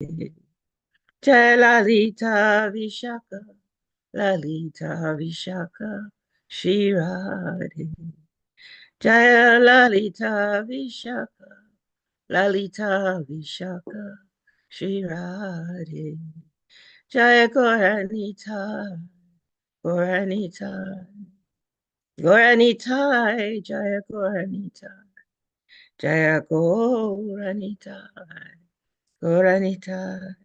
Jaya Lalita Vishaka, Lalita Vishaka, Shirade. Jaya Lalita Vishaka, Lalita Vishaka, Shirade. Jaya Goranita, Goranita, Goranita, Jaya Goranita, Jaya Goranita, Goranita,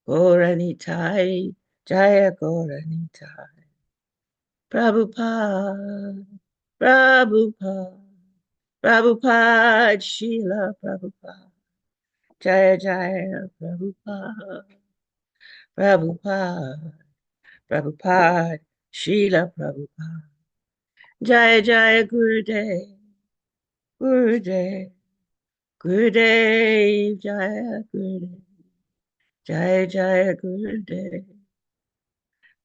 Goranita, Jaya Goranita. Prabhupada, Prabhupada, Prabhupada, Srila Prabhupada, Jaya Jaya Prabhupada, Prabhupada, Prabhupada, Srila Prabhupada, Jaya Jaya Gurudev, Gurudev, Gurudev, Jaya Gurudev, Jaya Jaya Gurudev,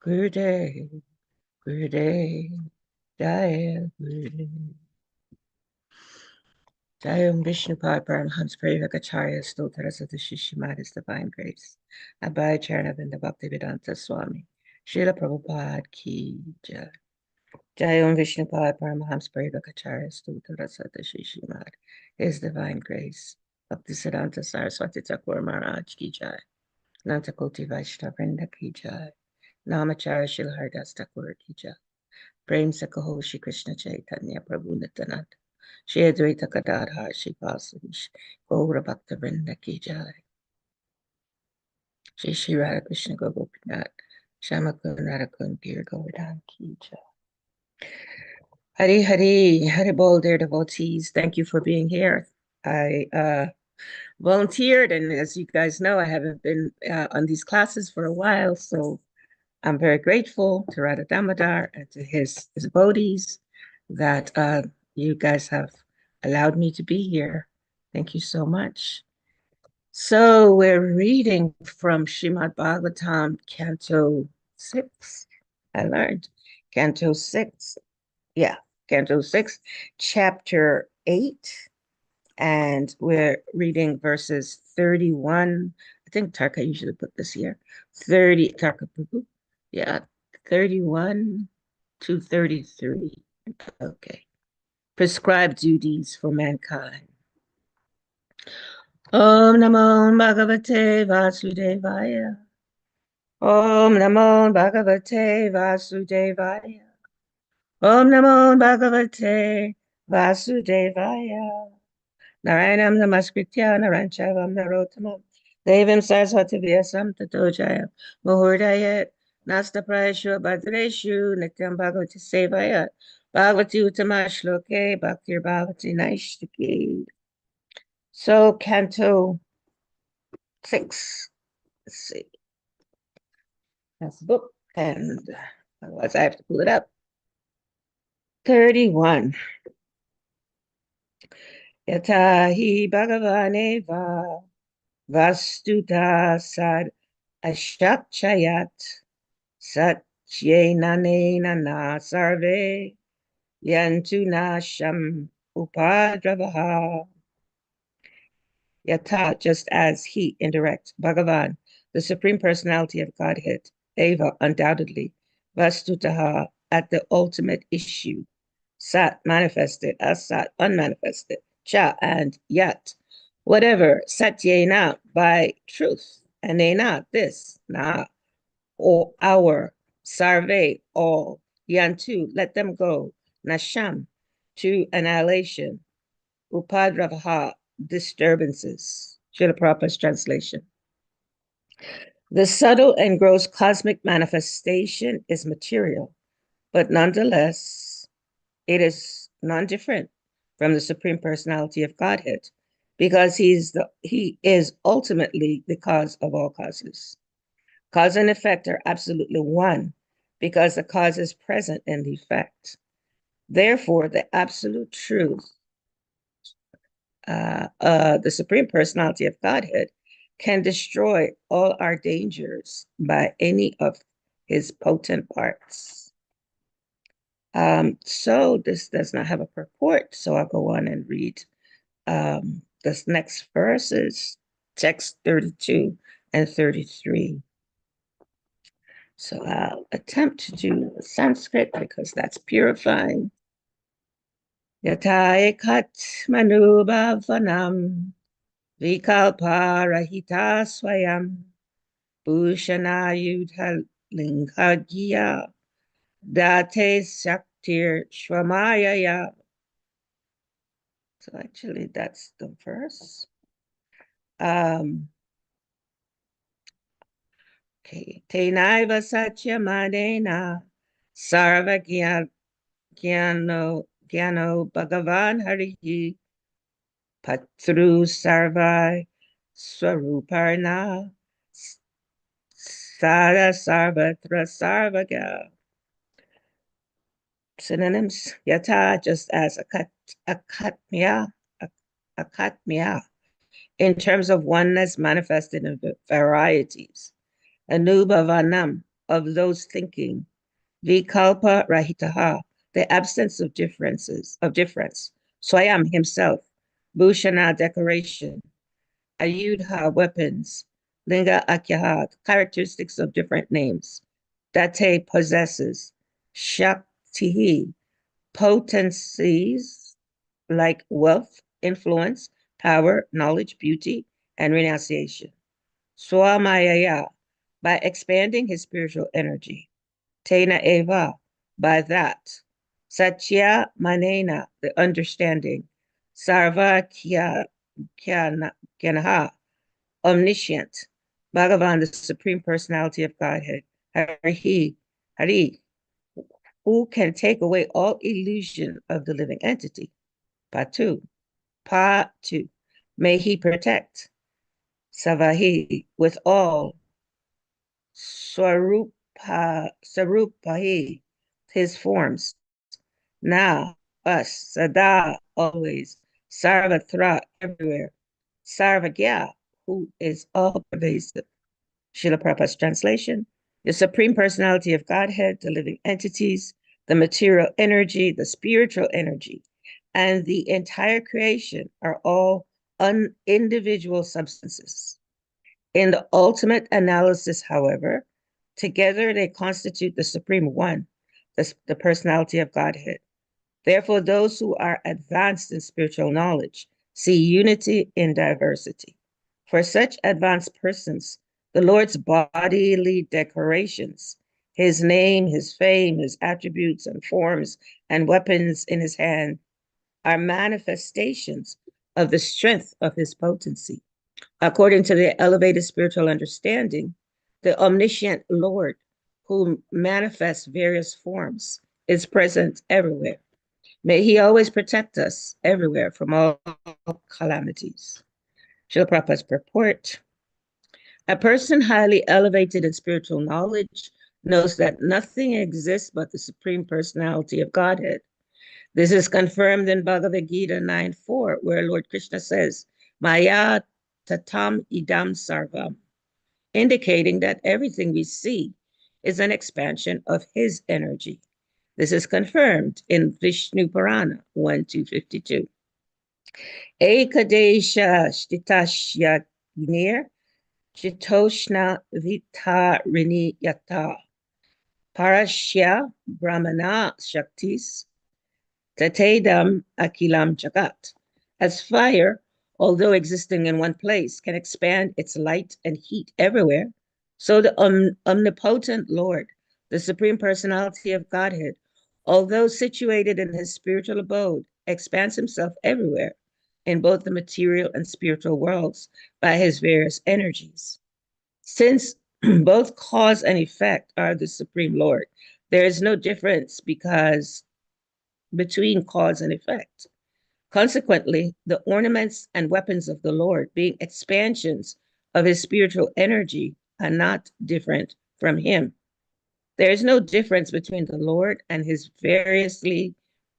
Gurudev, Gurudev, Jaya Gurudev. Jayam Vishnupad Paramhans Parivakacharya Stotarasata Srimad His Divine Grace. Abhay Charanavinda Bhaktivedanta Swami. Srila Prabhupada Ki Jai. Jayam Vishnupad Paramhans Parivakacharya Stotarasata Srimad His Divine Grace. Bhaktisiddhanta Saraswati Thakur Maharaj Ki Jai. Nantakoti Vaishnavrinda Ki Jai. Namacharya Srila Haridas Thakur Ki Jai. Prem Sakaho Shri Krishna Chaitanya Prabhu Nityananda. Shri Advaita Gadadhar Shri Vasadish Gaura Bhakta Vrinda Ki Jai. Shri Shri Radha Krishna Gopinath Shamakun Radhakun Gir Govardhan Ki Jai. Hari Hari Hari Bol, dear devotees. Thank you for being here. I volunteered, and as you guys know, I haven't been on these classes for a while, so I'm very grateful to Radha Damodar and to his devotees that you guys have allowed me to be here. Thank you so much. So we're reading from Srimad Bhagavatam, Canto 6. I learned Canto 6. Yeah, Canto 6, Chapter 8. And we're reading verses 31. I think Tarka usually put this here. 30, Tarka, yeah, 31 to 33. Okay. Prescribed duties for mankind. Om Namo Bhagavate Vasudevaya. Om Namo Bhagavate Vasudevaya. Om Namo Bhagavate Vasudevaya. Narayanam Namaskritya Naranchavam Narotamam Devim Saraswati Vyasam Tato Jayam Muhurdayat Nastaprayashu Bhadreshu Nityam Bhagavati Sevayat Bhagavati Uttama Shloke Bhaktir Bhagavati Naishtaki. So Canto 6. Let's see. That's the book, and otherwise I have to pull it up. 31. Yatahi Bhagavaneva Vastuta Sad Ashakchayat Satyenanena na sarve yantu nasham upadravaha. Yata, just as he, indirect, Bhagavan, the Supreme Personality of Godhead, Eva, undoubtedly, Vastutaha, at the ultimate issue, Sat, manifested, Asat, unmanifested, Cha, and Yat, whatever, Satyena, by truth, Anena, this, Na, or our, Sarve, all, Yantu, let them go, Nasham, to annihilation, Upadravaha, disturbances. Srila Prabhupada's translation. The subtle and gross cosmic manifestation is material, but nonetheless, it is non-different from the Supreme Personality of Godhead, because he is ultimately the cause of all causes. Cause and effect are absolutely one, because the cause is present in the effect. Therefore, the absolute truth, the Supreme Personality of Godhead, can destroy all our dangers by any of his potent parts. So this does not have a purport, so I'll go on and read this next verses. text 32 and 33. So I'll attempt to do Sanskrit because that's purifying. Yata ekat manubhavanam vikalpa rahita swayam bhushana yudha lingagya date saktir shwamayaya. So actually that's the verse. Okay. Tenaiva satyamanena sarva gyano bhagavan harihi patru sarvai swaruparna sada sarvatra sarvaga. Synonyms: yata, just as akatmya, akatmya, in terms of oneness manifested in varieties. Anubhavanam, of those thinking. Vikalpa rahitaha, the absence of difference. Swayam, himself. Bhushana, decoration. Ayudha, weapons. Linga akyaha, characteristics of different names. Date, possesses. Shaktihi, potencies like wealth, influence, power, knowledge, beauty, and renunciation. Swamayaya, by expanding his spiritual energy. Tena eva, by that. Satya manena, the understanding. Sarva kyanha, omniscient. Bhagavan, the supreme personality of Godhead. Hari, who can take away all illusion of the living entity. Patu, may he protect. Savahi, with all. Swarupahi, his forms. Now, us, Sada, always. Sarvatra, everywhere. Sarvagya, who is all pervasive. Srila Prabhupada's translation: the supreme personality of Godhead, the living entities, the material energy, the spiritual energy, and the entire creation are all individual substances. In the ultimate analysis, however, together they constitute the Supreme One, the personality of Godhead. Therefore, those who are advanced in spiritual knowledge see unity in diversity. For such advanced persons, the Lord's bodily decorations, his name, his fame, his attributes and forms and weapons in his hand are manifestations of the strength of his potency. According to their elevated spiritual understanding, the omniscient Lord, who manifests various forms, is present everywhere. May he always protect us everywhere from all calamities. Srila Prabhupada's purport. A person highly elevated in spiritual knowledge knows that nothing exists but the Supreme Personality of Godhead. This is confirmed in Bhagavad Gita 9:4, where Lord Krishna says, Maya tatam idam sarvam, indicating that everything we see is an expansion of his energy. This is confirmed in Vishnu Purana 1:252. Ekadesha shtitashya gnir chitoshna vitarini yata parashya brahmana shaktis tatedam akilam jagat. As fire, although existing in one place, can expand its light and heat everywhere, so the omnipotent Lord, the Supreme Personality of Godhead, although situated in his spiritual abode, expands himself everywhere in both the material and spiritual worlds by his various energies. Since both cause and effect are the Supreme Lord, there is no difference between cause and effect. Consequently, the ornaments and weapons of the Lord, being expansions of his spiritual energy, are not different from him. There is no difference between the Lord and his variously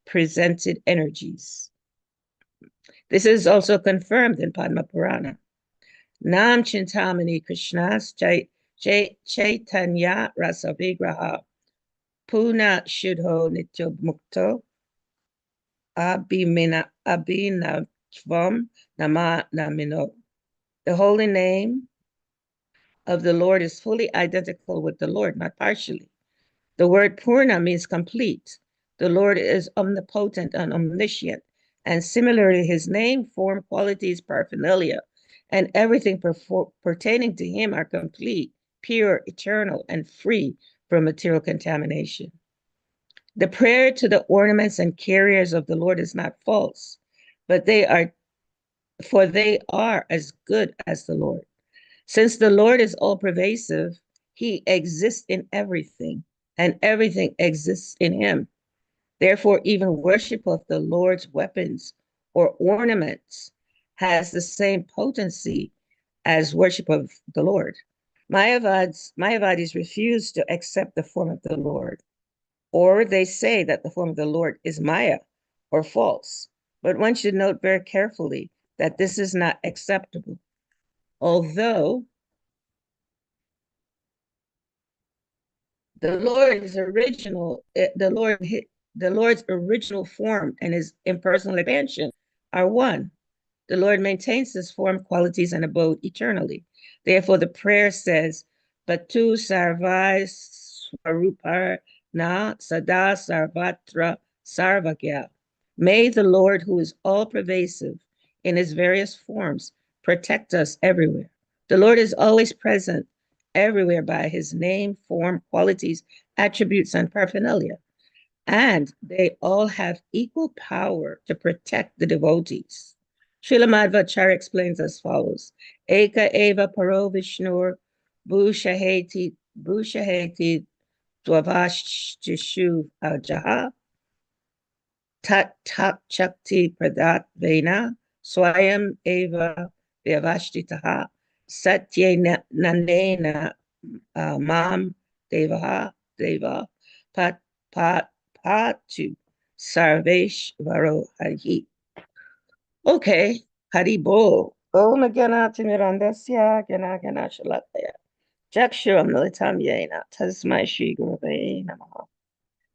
presented energies. This is also confirmed in Padma Purana. Nam Chintamani Krishnas Chaitanya Rasa Vigraha Puna Shudho Nityo Mukto Abhinavvam Nama Namino. The holy name of the Lord is fully identical with the Lord, not partially. The word Purna means complete. The Lord is omnipotent and omniscient, and similarly, his name, form, qualities, paraphernalia, and everything pertaining to him are complete, pure, eternal, and free from material contamination. The prayer to the ornaments and carriers of the Lord is not false, but they are as good as the Lord. Since the Lord is all pervasive, he exists in everything, and everything exists in him. Therefore, even worship of the Lord's weapons or ornaments has the same potency as worship of the Lord. Mayavadis refuse to accept the form of the Lord, or they say that the form of the Lord is Maya or false. But one should note very carefully that this is not acceptable. Although the Lord's original form and his impersonal expansion are one. The Lord maintains his form, qualities, and abode eternally. Therefore, the prayer says, Batu Sarvai Swarupar Na Sada Sarvatra Sarvagya. May the Lord, who is all pervasive in his various forms, protect us everywhere. The Lord is always present everywhere by his name, form, qualities, attributes, and paraphernalia. And they all have equal power to protect the devotees. Srila Madhvacharya explains as follows: Eka eva paro vishnur bhushaheti dvavashtishu jaha tat tak chakti pradat vena swayam eva vyavashtitaha satye nanena mam deva pat pat patu sarvesh varo hari. Okay, Haribo. Om Ganati Mirandasya Gana Gana Shalataya. Jakshuram Militam Yena Tasmai Shri Gurave Namaha.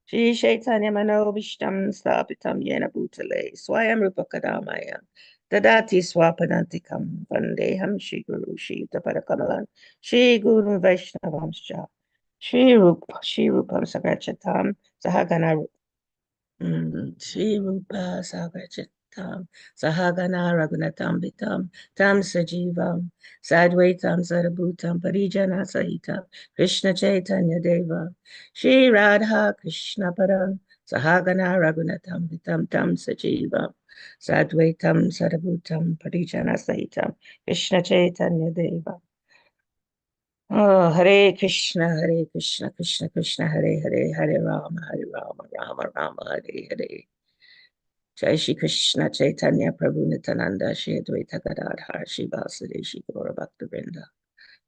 Shri Chaitanya Mano Vishtam Stapitam Yena Bhutale Swayam Rupa Kadamaya. Dadati Swapadantikam Vandeham Shri Guru Shri Taparakamalan Shri Guru Vaishnavamscha Shri Rupam Sagachatam Sahagana Shri Rupa Sagachatam Sahagana Raghunatam Vitam Tam Sajivam Sadvaitam Sarabhutam Parijana Sahitam Krishna Chaitanya Deva Shri Radha Krishna Param Sahagana Raghunatam Vitam Tam Sajivam Sadvaitam Sarabhutam Parijana Sahitam Krishna Chaitanya Deva. Oh, Hare Krishna, Krishna Krishna, Hare Hare, Hare Rama, Rama Rama, Hare Hare. Jai Shri Krishna Chaitanya Prabhu Nityananda Shri Advaita Gadadhar Shri Vasudeva Shri Gaura Bhakta Vrinda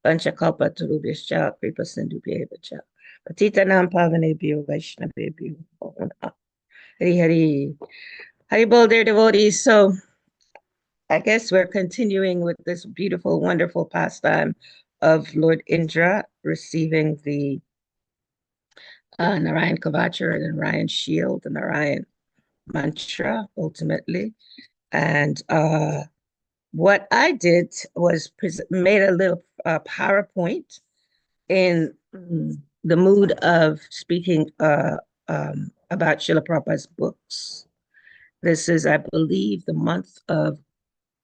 Panchakalpa Tarubhyascha Kripa Sindhubhyevacha Patitanam Pavanebhyo Vaishnavebhyo Hari Hari. Haribol, dear devotees. So I guess we're continuing with this beautiful, wonderful pastime of Lord Indra receiving the Narayan Kavach, the Narayan shield, the Narayan mantra, ultimately. And what I did was made a little PowerPoint in the mood of speaking about Srila Prabhupada's books. This is, I believe, the month of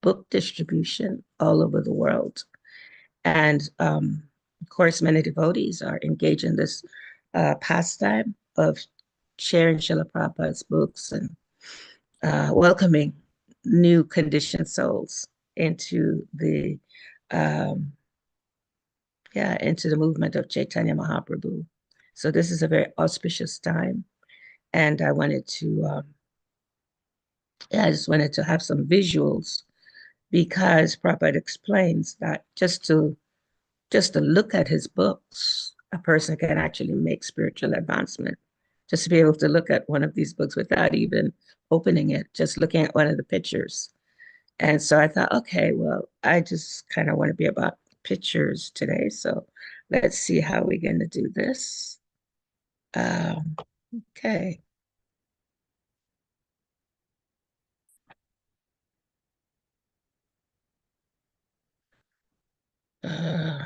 book distribution all over the world. And of course, many devotees are engaged in this pastime of sharing Srila Prabhupada's books and welcoming new conditioned souls into the into the movement of Chaitanya Mahaprabhu. So this is a very auspicious time, and I wanted to I just wanted to have some visuals because Prabhupada explains that just to look at his books, a person can actually make spiritual advancement. Just to be able to look at one of these books without even opening it, just looking at one of the pictures. And so I thought, okay, well, I just kind of want to be about pictures today. So let's see how we're going to do this. Okay. Uh,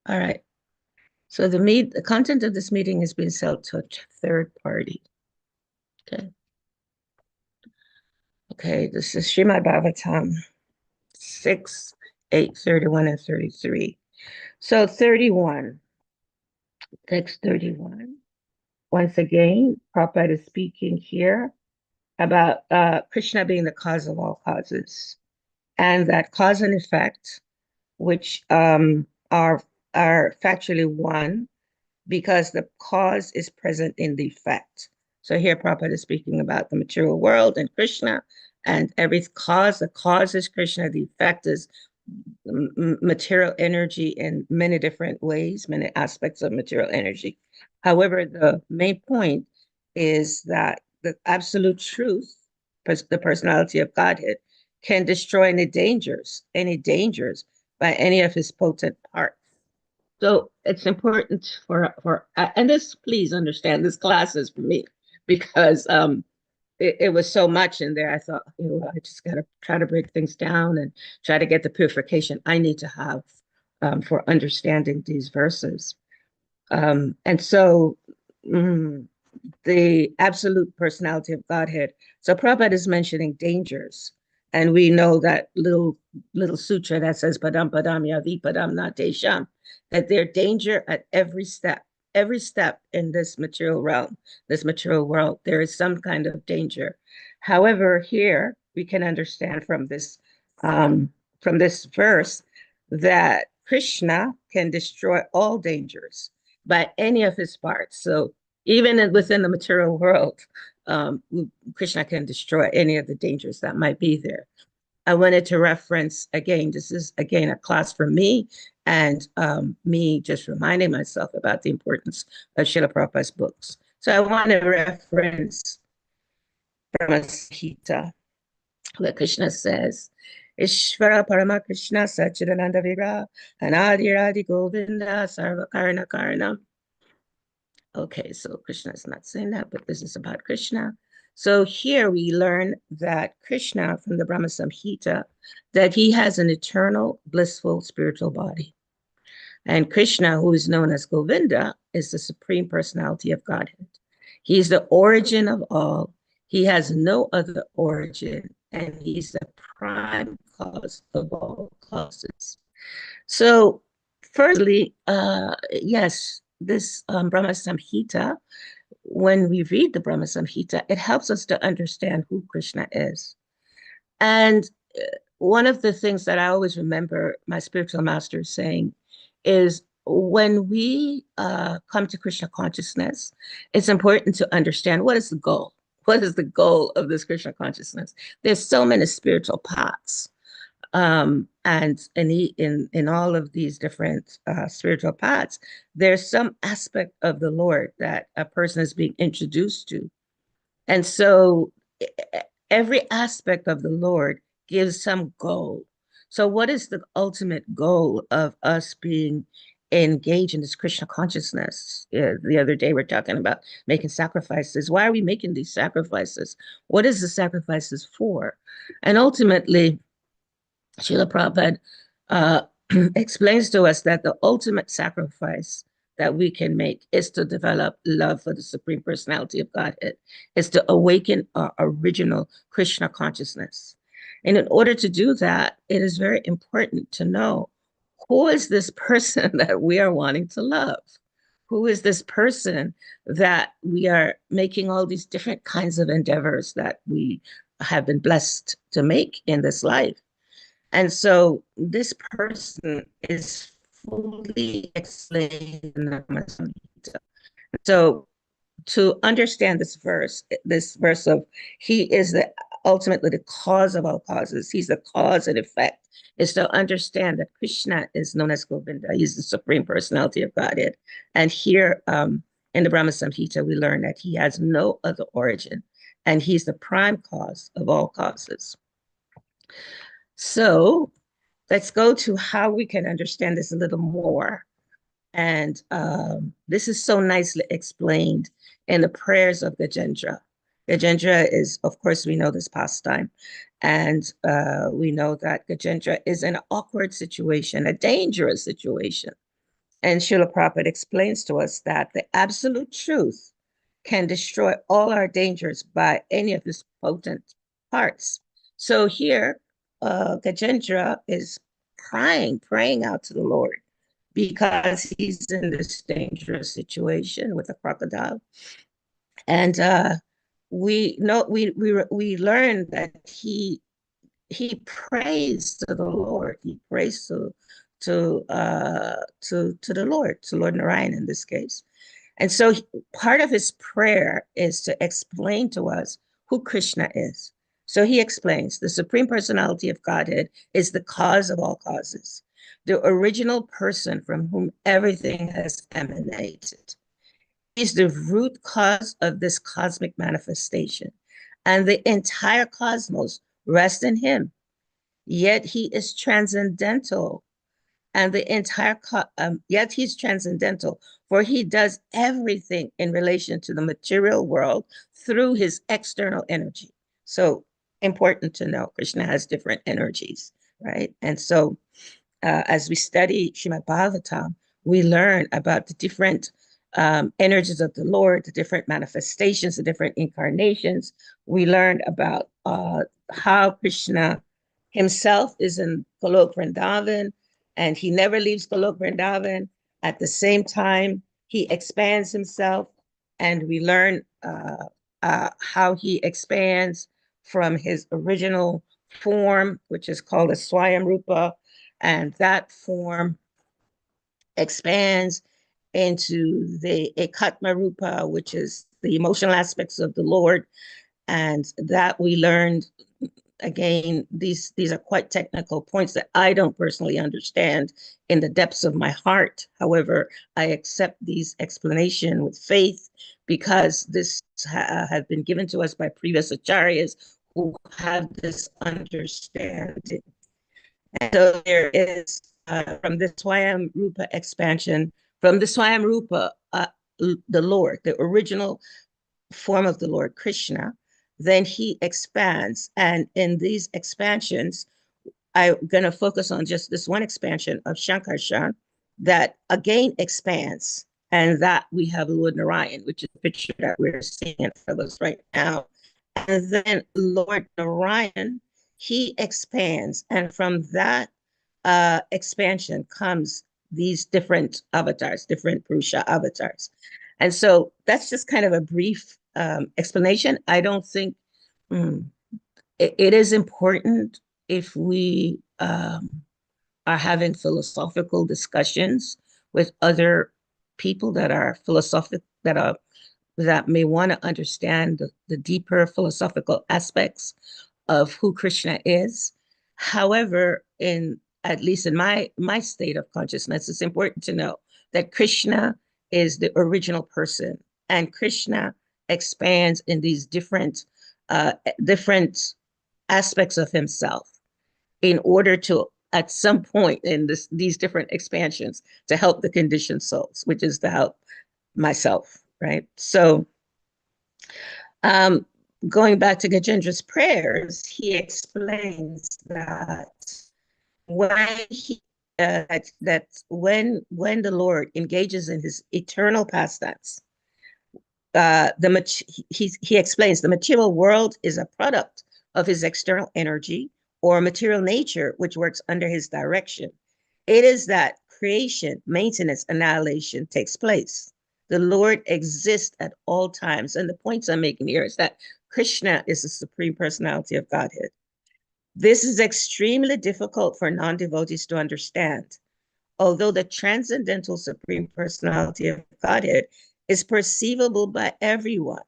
all right. So the content of this meeting has been sold to a third party. Okay. Okay, this is Srimad Bhagavatam 6, 8, 31, and 33. So 31, text 31. Once again, Prabhupada is speaking here about Krishna being the cause of all causes, and that cause and effect, which are factually one, because the cause is present in the effect. So here Prabhupada is speaking about the material world and Krishna, and every cause, the cause is Krishna, the effect is material energy in many different ways, many aspects of material energy. However, the main point is that the absolute truth, the personality of Godhead, can destroy any dangers by any of his potent parts. So it's important and this, please understand, this class is for me because it was so much in there. I thought, I just got to try to break things down and try to get the purification I need to have for understanding these verses. And so the absolute personality of Godhead. So Prabhupada is mentioning dangers. And we know that little sutra that says padam padam yavi padam natesham, that there's danger at every step. Every step in this material realm, this material world, there is some kind of danger. However, here we can understand from this verse that Krishna can destroy all dangers by any of his parts. So even within the material world, Krishna can destroy any of the dangers that might be there. I wanted to reference, again, this is again a class for me, and me just reminding myself about the importance of Srila Prabhupada's books. So I want to reference from a Gita, where Krishna says, Ishvara Parama Krishna Sachidananda Vigra Anadiradi Govinda Sarva Karna Karna. Okay, so Krishna is not saying that, but this is about Krishna. So here we learn that Krishna from the Brahma Samhita, that he has an eternal, blissful spiritual body. And Krishna, who is known as Govinda, is the supreme personality of Godhead. He's the origin of all. He has no other origin, and he's the prime cause of all causes. So, firstly, yes, this Brahma Samhita, when we read the Brahma Samhita, it helps us to understand who Krishna is. And one of the things that I always remember my spiritual master saying is when we come to Krishna consciousness, it's important to understand what is the goal. What is the goal of this Krishna consciousness? There's so many spiritual paths. And in all of these different spiritual paths, there's some aspect of the Lord that a person is being introduced to. And so every aspect of the Lord gives some goal. So, what is the ultimate goal of us being engaged in this Krishna consciousness? The other day, we're talking about making sacrifices. Why are we making these sacrifices? What is the sacrifices for? And ultimately, Srila Prabhupada explains to us that the ultimate sacrifice that we can make is to develop love for the Supreme Personality of Godhead, is to awaken our original Krishna consciousness. And in order to do that, it is very important to know who is this person that we are wanting to love? Who is this person that we are making all these different kinds of endeavors that we have been blessed to make in this life? And so this person is fully explained in the Brahma Samhita. So to understand this verse of he is ultimately the cause of all causes, he's the cause and effect, is to understand that Krishna is known as Govinda. He's the supreme personality of Godhead. And here in the Brahma Samhita, we learn that he has no other origin, and he's the prime cause of all causes. So let's go to how we can understand this a little more. And this is so nicely explained in the prayers of Gajendra. Gajendra is, of course, we know this pastime, and we know that Gajendra is in an awkward situation, a dangerous situation. And Srila Prabhupada explains to us that the absolute truth can destroy all our dangers by any of his potent parts. So here, Gajendra is praying out to the Lord because he's in this dangerous situation with a crocodile. And we know we learn that he prays to the Lord. He prays to the Lord, to Lord Narayan in this case. And so part of his prayer is to explain to us who Krishna is. So he explains the Supreme Personality of Godhead is the cause of all causes, the original person from whom everything has emanated. He's the root cause of this cosmic manifestation, and the entire cosmos rests in him. Yet he is transcendental, and the entire yet he's transcendental, for he does everything in relation to the material world through his external energy. So important to know, Krishna has different energies, right? And so as we study Srimad Bhagavatam, we learn about the different energies of the Lord, the different manifestations, the different incarnations. We learn about how Krishna himself is in Golok Vrindavan, and he never leaves Golok Vrindavan. At the same time, he expands himself, and we learn how he expands from his original form, which is called a Swayam Rupa, and that form expands into the Ekatma Rupa, which is the emotional aspects of the Lord. And that we learned, again, these are quite technical points that I don't personally understand in the depths of my heart. However, I accept these explanations with faith because this has been given to us by previous acharyas who have this understanding. And so there is, from the Swayam Rupa expansion, from the Swayam Rupa, the Lord, the original form of the Lord Krishna, then he expands. And in these expansions, I'm going to focus on just this one expansion of Shankarshan that again expands. And that we have Lord Narayan, which is the picture that we're seeing in front of us right now. And then Lord Narayan, he expands. And from that expansion comes these different avatars, different Purusha avatars. And so that's just kind of a brief explanation. I don't think it is important if we are having philosophical discussions with other people that are philosophic, that may want to understand the deeper philosophical aspects of who Krishna is. However, at least in my state of consciousness, it's important to know that Krishna is the original person, and Krishna expands in these different aspects of himself in order to, at some point in these different expansions, to help the conditioned souls, which is to help myself, right? So going back to Gajendra's prayers, he explains that when the Lord engages in his eternal pastimes, he explains the material world is a product of his external energy or material nature, which works under his direction. It is that creation, maintenance, annihilation takes place. The Lord exists at all times. And the points I'm making here is that Krishna is the Supreme Personality of Godhead. This is extremely difficult for non-devotees to understand. Although the transcendental Supreme Personality of Godhead is perceivable by everyone,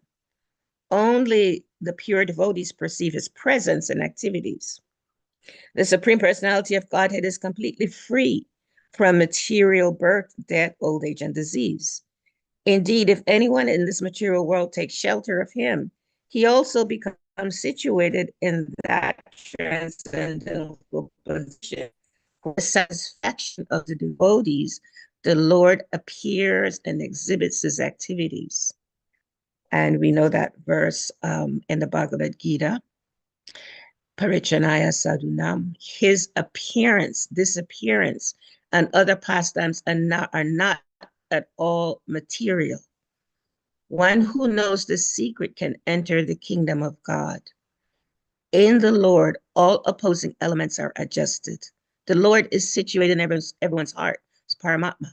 only the pure devotees perceive his presence and activities. The Supreme Personality of Godhead is completely free from material birth, death, old age, and disease. Indeed, if anyone in this material world takes shelter of him, he also becomes situated in that transcendental position. For the satisfaction of the devotees, the Lord appears and exhibits his activities. And we know that verse in the Bhagavad Gita, Parichanaya Sadhunam, his appearance, disappearance, and other pastimes are not at all material. One who knows the secret can enter the kingdom of God. In the Lord, all opposing elements are adjusted. The Lord is situated in everyone's heart. It's Paramatma.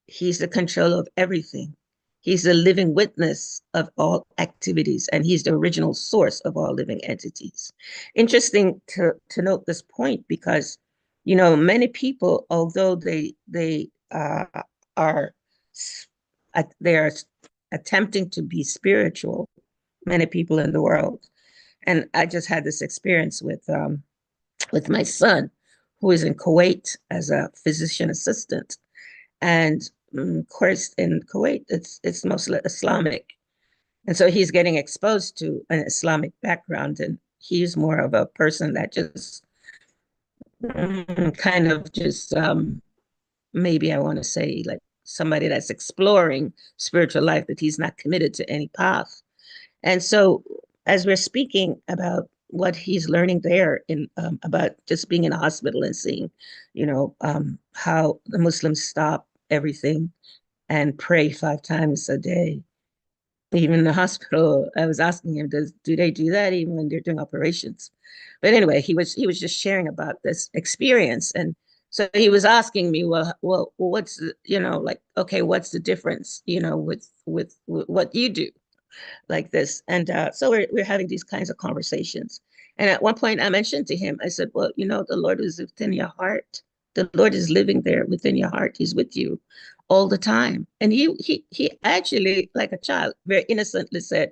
He's the controller of everything. He's the living witness of all activities, and he's the original source of all living entities. Interesting to note this point because, many people, although are they are attempting to be spiritual, many people in the world, and I just had this experience with my son, who is in Kuwait as a physician assistant, and of course, in Kuwait, it's mostly Islamic. And so he's getting exposed to an Islamic background, and he's more of a person that just kind of just maybe I want to say like somebody that's exploring spiritual life, that he's not committed to any path. And so as we're speaking about what he's learning there in about just being in a hospital and seeing, how the Muslims stop everything and pray 5 times a day. Even in the hospital, I was asking him, do they do that even when they're doing operations? But anyway, he was just sharing about this experience. And so he was asking me, well, what's like, okay, what's the difference, with what you do like this? And so we're having these kinds of conversations. And at one point I mentioned to him, I said, well, the Lord is within your heart. The Lord is living there within your heart. He's with you all the time. And he actually, like a child, very innocently said,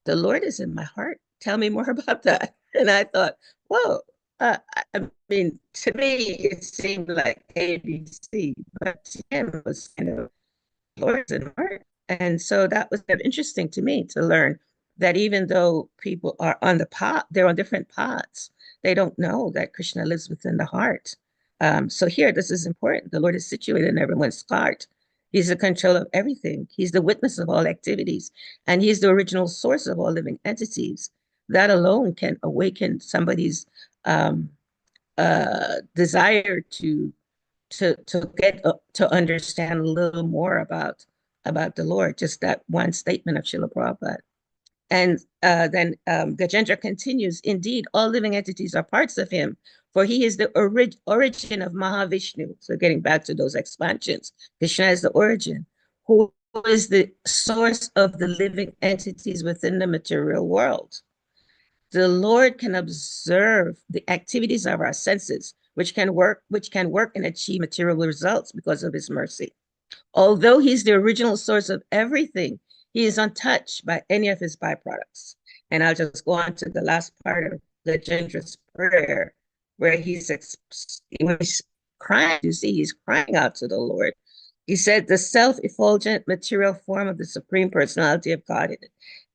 the Lord is in my heart. Tell me more about that. And I thought, whoa, I mean, to me, it seemed like ABC, but to him, it was Lord's in heart. And so that was kind of interesting to me to learn that even though people are on the path, they're on different paths, they don't know that Krishna lives within the heart. So here, this is important. The Lord is situated in everyone's heart. He's the control of everything. He's the witness of all activities, and he's the original source of all living entities. That alone can awaken somebody's desire to get to understand a little more about the Lord. Just that one statement of Srila Prabhupada. And then Gajendra continues, indeed, all living entities are parts of him, for he is the origin of Mahavishnu. So getting back to those expansions, Krishna is the origin, who is the source of the living entities within the material world. The Lord can observe the activities of our senses, which can work and achieve material results because of his mercy. Although he's the original source of everything, he is untouched by any of his byproducts. And I'll just go on to the last part of the Gendra's prayer, where when he's crying, you see, he's crying out to the Lord. He said, the self-effulgent material form of the Supreme Personality of Godhead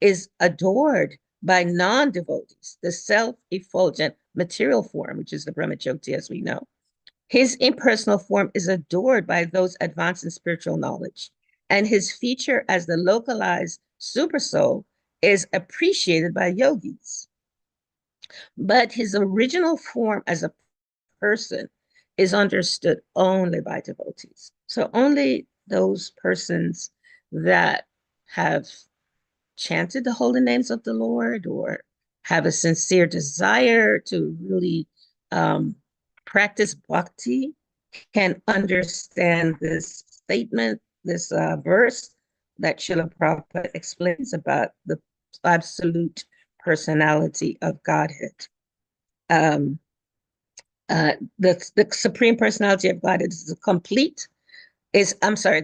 is adored by non-devotees. The self-effulgent material form, which is the Brahmajyoti, as we know. His impersonal form is adored by those advanced in spiritual knowledge, and his feature as the localized supersoul is appreciated by yogis. But his original form as a person is understood only by devotees. So only those persons that have chanted the holy names of the Lord or have a sincere desire to really practice bhakti can understand this statement, this verse that Srila Prabhupada explains about the absolute personality of Godhead. The Supreme Personality of Godhead is the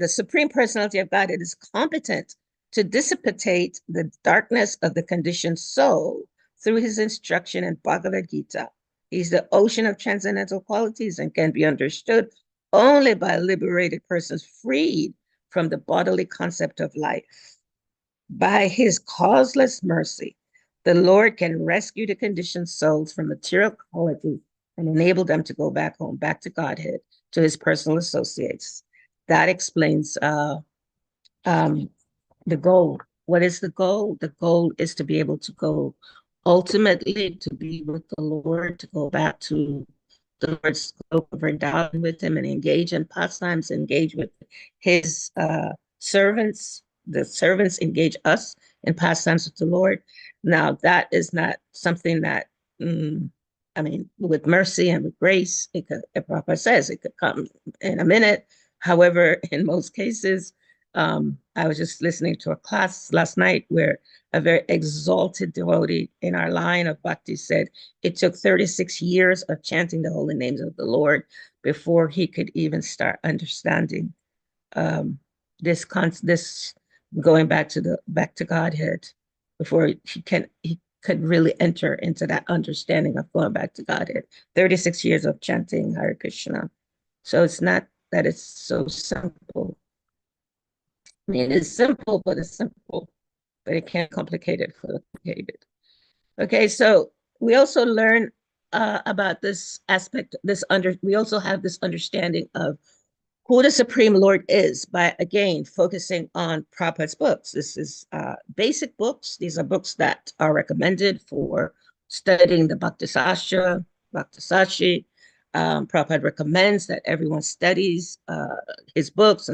Supreme Personality of Godhead is competent to dissipate the darkness of the conditioned soul through his instruction in Bhagavad Gita. He's the ocean of transcendental qualities and can be understood only by liberated persons freed from the bodily concept of life. By his causeless mercy, the Lord can rescue the conditioned souls from material qualities and enable them to go back home, back to Godhead, to his personal associates. That explains the goal what is the goal? The goal is to be able to go ultimately to be with the Lord, to go back to the Lord's scope of endowment with him and engage in pastimes, engage with his servants. The servants engage us in pastimes with the Lord. Now, that is not something that, I mean, with mercy and with grace, it could, as Prabhupada says, it could come in a minute. However, in most cases, I was just listening to a class last night where a very exalted devotee in our line of bhakti said it took 36 years of chanting the holy names of the Lord before he could even start understanding this going back to Godhead, before he could really enter into that understanding of going back to Godhead. 36 years of chanting Hare Krishna. So it's not that it's so simple. I mean, it's simple, but it can't complicate it for the complicated. Okay, so we also learn about this aspect, we also have this understanding of who the Supreme Lord is by, again, focusing on Prabhupada's books. This is basic books. These are books that are recommended for studying the Bhakti Sastra, Bhakti Sashi. Prabhupada recommends that everyone studies his books,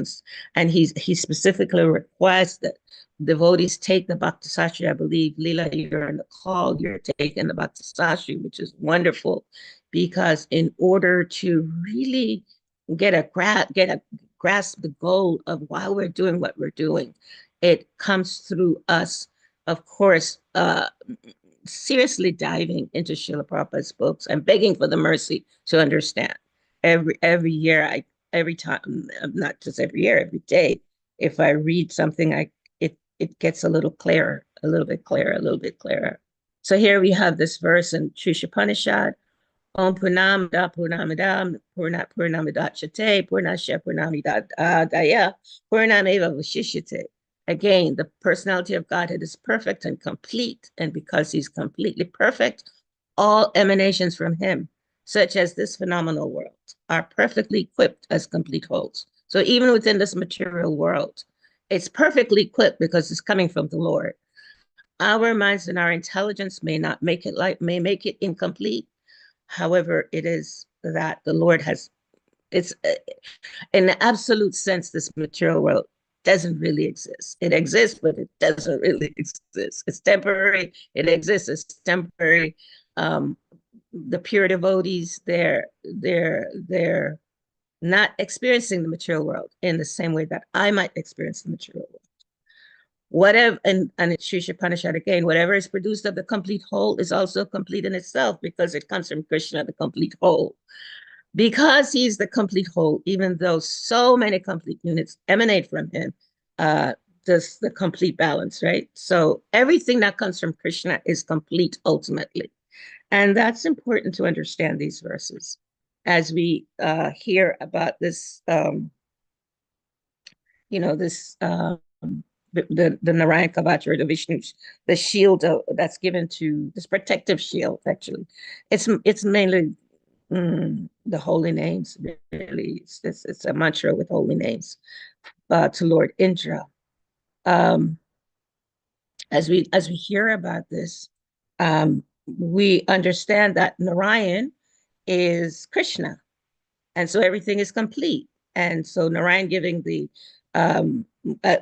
and he specifically requests that devotees take the Bhakti Sashi. I believe, Leela, you're in the call, you're taking the Bhakti Sashi, which is wonderful, because in order to really get a grasp the goal of why we're doing what we're doing, it comes through us, of course, seriously diving into Srila Prabhupada's books and begging for the mercy to understand. Every year, every time, not just every year, every day, if I read something, it gets a little clearer, a little bit clearer, a little bit clearer. So here we have this verse in Trishapanishad. Om Purnamida Purnamidam Purnamidachate Purnasya Purnamidaya Purnameva Vashishyate. Again, the personality of Godhead is perfect and complete, and because he's completely perfect, all emanations from him, such as this phenomenal world, are perfectly equipped as complete wholes. So even within this material world, it's perfectly equipped because it's coming from the Lord. Our minds and our intelligence may make it incomplete. However, it is that the Lord it's in the absolute sense, this material world doesn't really exist. It exists, but it doesn't really exist. It's temporary. It exists. It's temporary. The pure devotees, they're not experiencing the material world in the same way that I might experience the material world. Whatever, and it's Sri Upanishad again, whatever is produced of the complete whole is also complete in itself, because it comes from Krishna, the complete whole. Because he's the complete whole, even though so many complete units emanate from him, does the complete balance, right? So everything that comes from Krishna is complete ultimately. And that's important to understand these verses as we hear about this, this the Narayan Kavach, or the Vishnu, the shield that's given to this protective shield. Actually, it's mainly the holy names. Really, it's a mantra with holy names to Lord Indra. As we hear about this, we understand that Narayan is Krishna, and so everything is complete. And so Narayan giving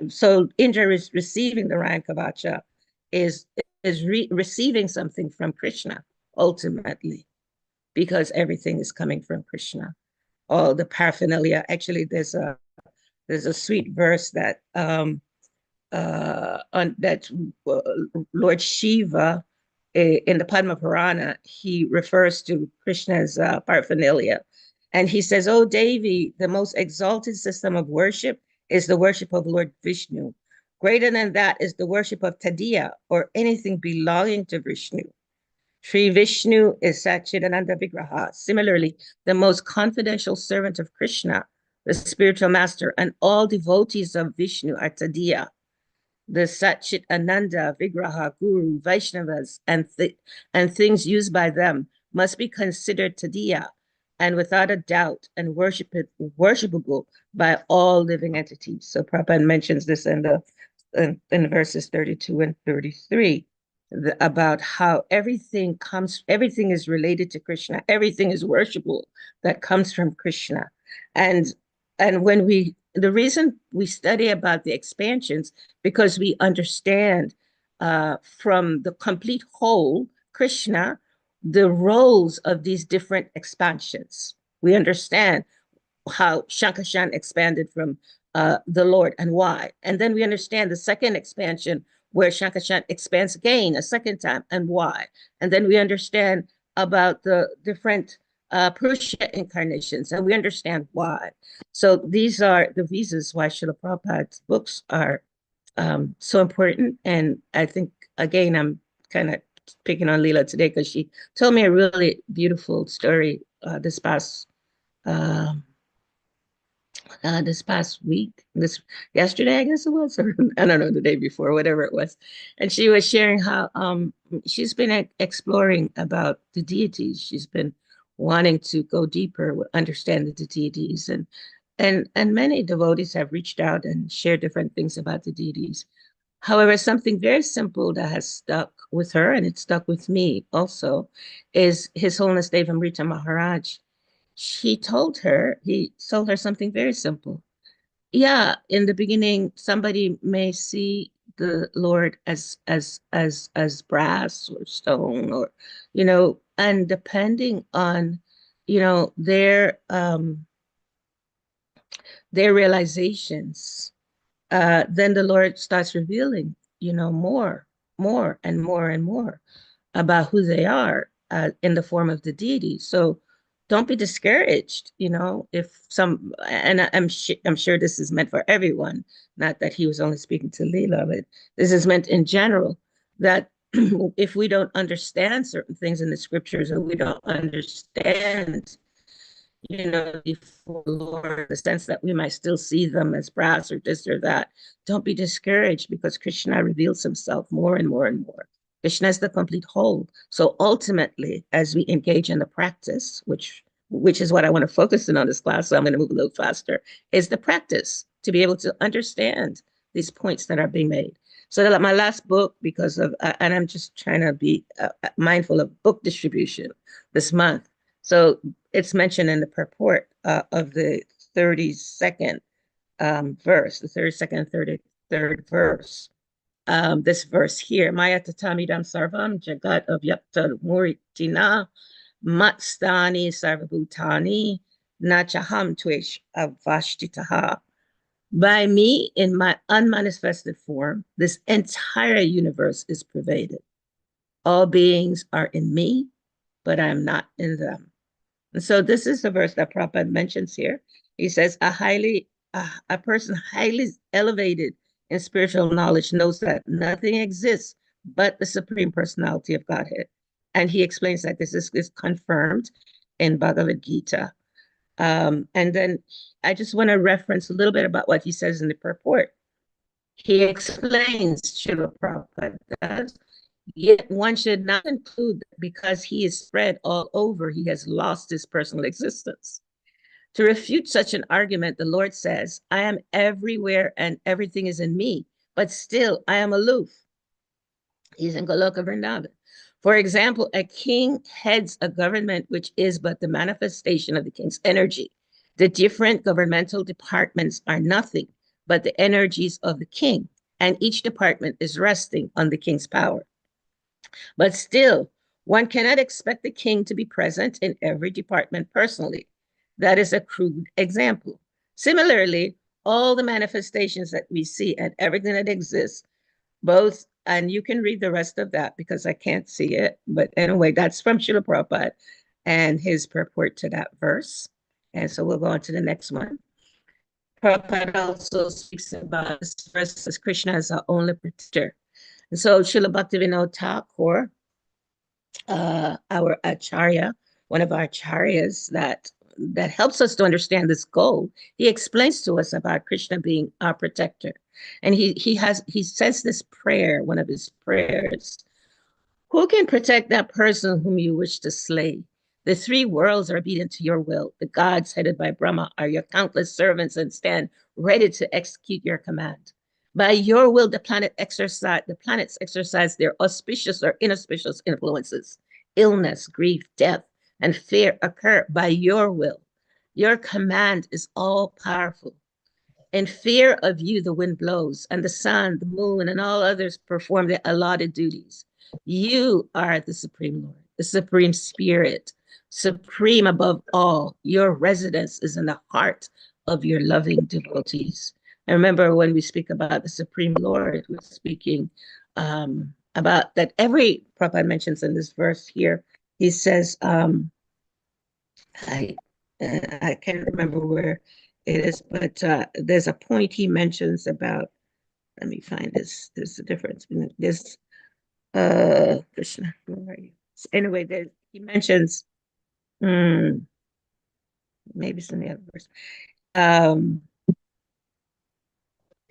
so Indra is receiving the Narayan Kavacha, is receiving something from Krishna ultimately, because everything is coming from Krishna. All the paraphernalia. Actually, there's a sweet verse that Lord Shiva, in the Padma Purana, he refers to Krishna's paraphernalia. And he says, "Oh, Devi, the most exalted system of worship is the worship of Lord Vishnu. Greater than that is the worship of Tadiya, or anything belonging to Vishnu. Sri Vishnu is Satchidananda Vigraha. Similarly, the most confidential servant of Krishna, the spiritual master, and all devotees of Vishnu are Tadiya. The Satchit Ananda, Vigraha, Guru, Vaishnavas, and things used by them must be considered Tadiya, and without a doubt, and worshipable by all living entities." So Prabhupada mentions this in the in verses 32 and 33 about how everything is related to Krishna. Everything is worshipable that comes from Krishna. And when the reason we study about the expansions, because we understand from the complete whole, Krishna, the roles of these different expansions. We understand how Shankashan expanded from the Lord and why. And then we understand the second expansion where Shankashan expands again a second time and why. And then we understand about the different Purusha incarnations and we understand why. So these are the reasons why Srila Prabhupada's books are so important. And I think, again, I'm kind of picking on Leela today because she told me a really beautiful story um, this past week, this yesterday, I guess it was, or I don't know, the day before, whatever it was. And she was sharing how she's been exploring about the deities. She's been wanting to go deeper, understand the deities, and many devotees have reached out and shared different things about the deities. However, something very simple that has stuck with her, and it stuck with me also, is His Holiness Devamrita Maharaj. He told her something very simple. Yeah, in the beginning, somebody may see the Lord as brass or stone, or and depending on their realizations, then the Lord starts revealing, more and more and more about who they are in the form of the deity. So don't be discouraged, if and I'm sure this is meant for everyone, not that he was only speaking to Leela, but this is meant in general, that if we don't understand certain things in the scriptures, or we don't understand before the Lord, the sense that we might still see them as brass or this or that. Don't be discouraged, because Krishna reveals himself more and more and more. Krishna is the complete whole. So ultimately, as we engage in the practice, which is what I want to focus in on this class, so I'm going to move a little faster, is the practice to be able to understand these points that are being made. So that my last book, because of, and I'm just trying to be mindful of book distribution this month. So it's mentioned in the purport of the 32nd verse, the 32nd and 33rd verse. This verse here, Maya tatamidam sarvam jagat avyakta muritina matstani sarvabhutani nachaham tvesh avashtitaha. By me, in my unmanifested form, this entire universe is pervaded. All beings are in me, but I am not in them. And so this is the verse that Prabhupada mentions here. He says, a person highly elevated in spiritual knowledge knows that nothing exists but the Supreme Personality of Godhead. And he explains that this is confirmed in Bhagavad Gita. And then I just want to reference a little bit about what he says in the purport. He explains, Srila Prabhupada does, yet one should not conclude that because he is spread all over, he has lost his personal existence. To refute such an argument, the Lord says, I am everywhere and everything is in me, but still I am aloof. He's in Goloka Vrindavan. For example, a king heads a government which is but the manifestation of the king's energy. The different governmental departments are nothing but the energies of the king, and each department is resting on the king's power. But still, one cannot expect the king to be present in every department personally. That is a crude example. Similarly, all the manifestations that we see and everything that exists, both, and you can read the rest of that because I can't see it, but anyway, that's from Srila Prabhupada and his purport to that verse. And so we'll go on to the next one. Prabhupada also speaks about this verse as Krishna as our only protector. And so Srila Bhaktivinoda Thakur, our acharya, one of our acharyas that helps us to understand this goal, he explains to us about Krishna being our protector. And he says this prayer, one of his prayers. Who can protect that person whom you wish to slay? The three worlds are obedient to your will. The gods headed by Brahma are your countless servants and stand ready to execute your command. By your will, the planets exercise their auspicious or inauspicious influences. Illness, grief, death, and fear occur by your will. Your command is all powerful. In fear of you, the wind blows, and the sun, the moon, and all others perform their allotted duties. You are the Supreme Lord, the Supreme Spirit, supreme above all. Your residence is in the heart of your loving devotees. I remember when we speak about the Supreme Lord, we're speaking about that every Prabhupada mentions in this verse here. He says, I, I can't remember where it is, but there's a point he mentions about, let me find this. There's a difference in this, Krishna, where are you? Anyway, he mentions, maybe it's in the other verse.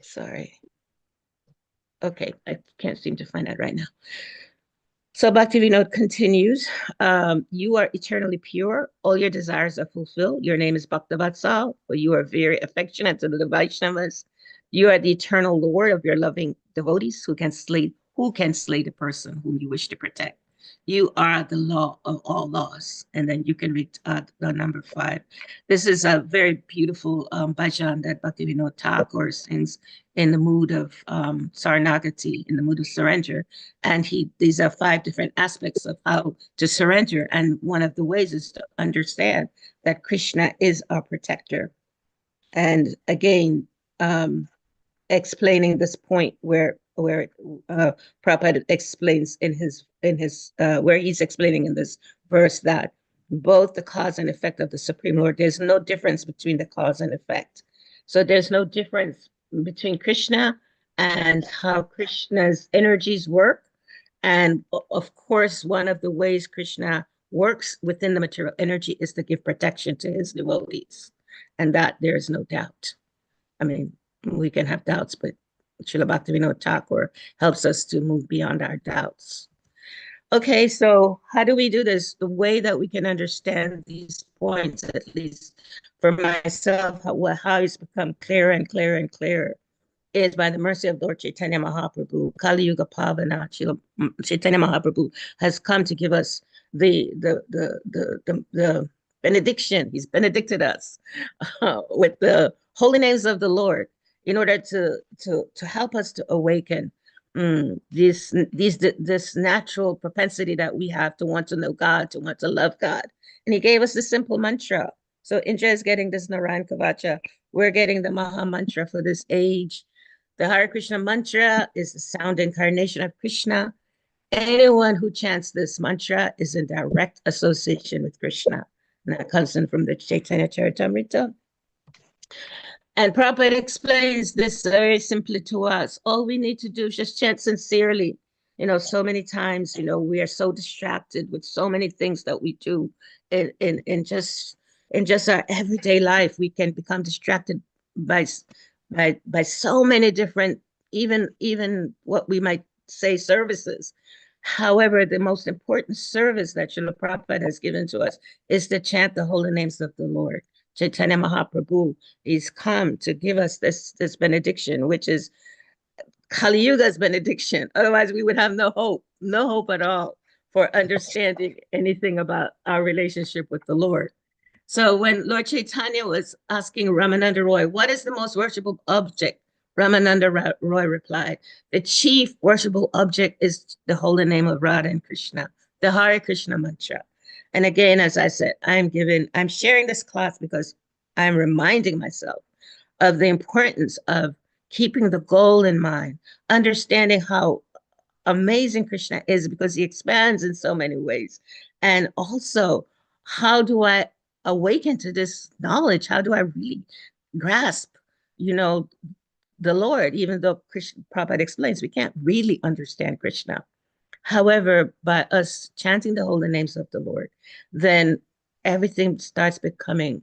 Sorry. Okay, I can't seem to find that right now. So Bhaktivinoda continues, you are eternally pure. All your desires are fulfilled. Your name is Bhaktavatsal, but you are very affectionate to the Vaishnavas. You are the eternal Lord of your loving devotees who can slay the person whom you wish to protect. You are the law of all laws. And then you can read the number 5. This is a very beautiful bhajan that Bhaktivinoda Thakur sings in the mood of Saranagati, in the mood of surrender. And these are 5 different aspects of how to surrender. And one of the ways is to understand that Krishna is our protector. And again, explaining this point where Prabhupada explains where he's explaining in this verse that both the cause and effect of the Supreme Lord, there's no difference between the cause and effect. So there's no difference between Krishna and how Krishna's energies work. And of course, one of the ways Krishna works within the material energy is to give protection to his devotees. And that there is no doubt. I mean, we can have doubts, but Srila Bhaktivinoda Thakur helps us to move beyond our doubts. Okay, so how do we do this? The way that we can understand these points, at least for myself, how it's become clearer and clearer and clearer, is by the mercy of Lord Chaitanya Mahaprabhu. Kali Yuga Pavana, Chaitanya Mahaprabhu has come to give us the benediction. He's benedicted us with the holy names of the Lord in order to help us to awaken this natural propensity that we have to want to know God, to want to love God. And he gave us the simple mantra. So Indra is getting this Narayan Kavacha. We're getting the Maha Mantra for this age. The Hare Krishna mantra is the sound incarnation of Krishna. Anyone who chants this mantra is in direct association with Krishna. And that comes in from the Chaitanya Charitamrita. And Prabhupada explains this very simply to us. All we need to do is just chant sincerely. So many times, we are so distracted with so many things that we do in just our everyday life. We can become distracted by so many different, even what we might say services. However, the most important service that Srila Prabhupada has given to us is to chant the holy names of the Lord. Chaitanya Mahaprabhu is come to give us this benediction, which is Kali Yuga's benediction. Otherwise, we would have no hope at all for understanding anything about our relationship with the Lord. So when Lord Chaitanya was asking Ramananda Roy, what is the most worshipable object? Ramananda Roy replied, the chief worshipable object is the holy name of Radha and Krishna, the Hare Krishna mantra. And again, as I said, I'm sharing this class because I'm reminding myself of the importance of keeping the goal in mind, understanding how amazing Krishna is because he expands in so many ways. And also, how do I awaken to this knowledge? How do I really grasp, the Lord, even though Krishna, Prabhupada explains, we can't really understand Krishna. However, by us chanting the holy names of the Lord, then everything starts becoming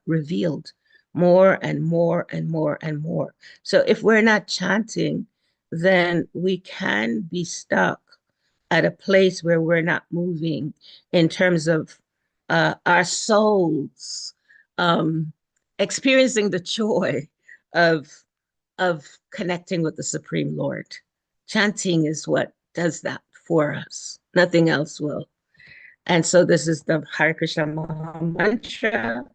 revealed more and more and more and more. So if we're not chanting, then we can be stuck at a place where we're not moving in terms of our souls experiencing the joy of of connecting with the Supreme Lord. Chanting is what does that for us. Nothing else will. And so this is the Hare Krishna Maha Mantra.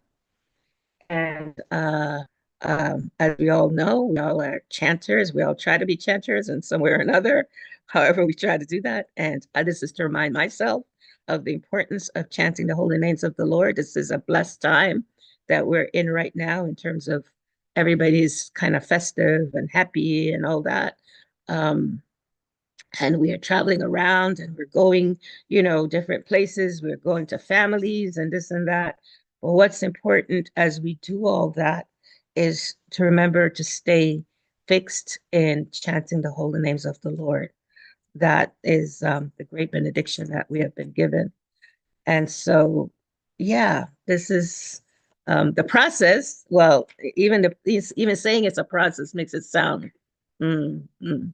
And as we all know, we all are chanters. We all try to be chanters in some way or another, however we try to do that. And this is to remind myself of the importance of chanting the holy names of the Lord. This is a blessed time that we're in right now in terms of everybody's kind of festive and happy and all that. And we are traveling around and we're going, different places. We're going to families and this and that. But what's important as we do all that is to remember to stay fixed in chanting the holy names of the Lord. That is the great benediction that we have been given. And so, yeah, this is the process. Well, even saying it's a process makes it sound mm, mm,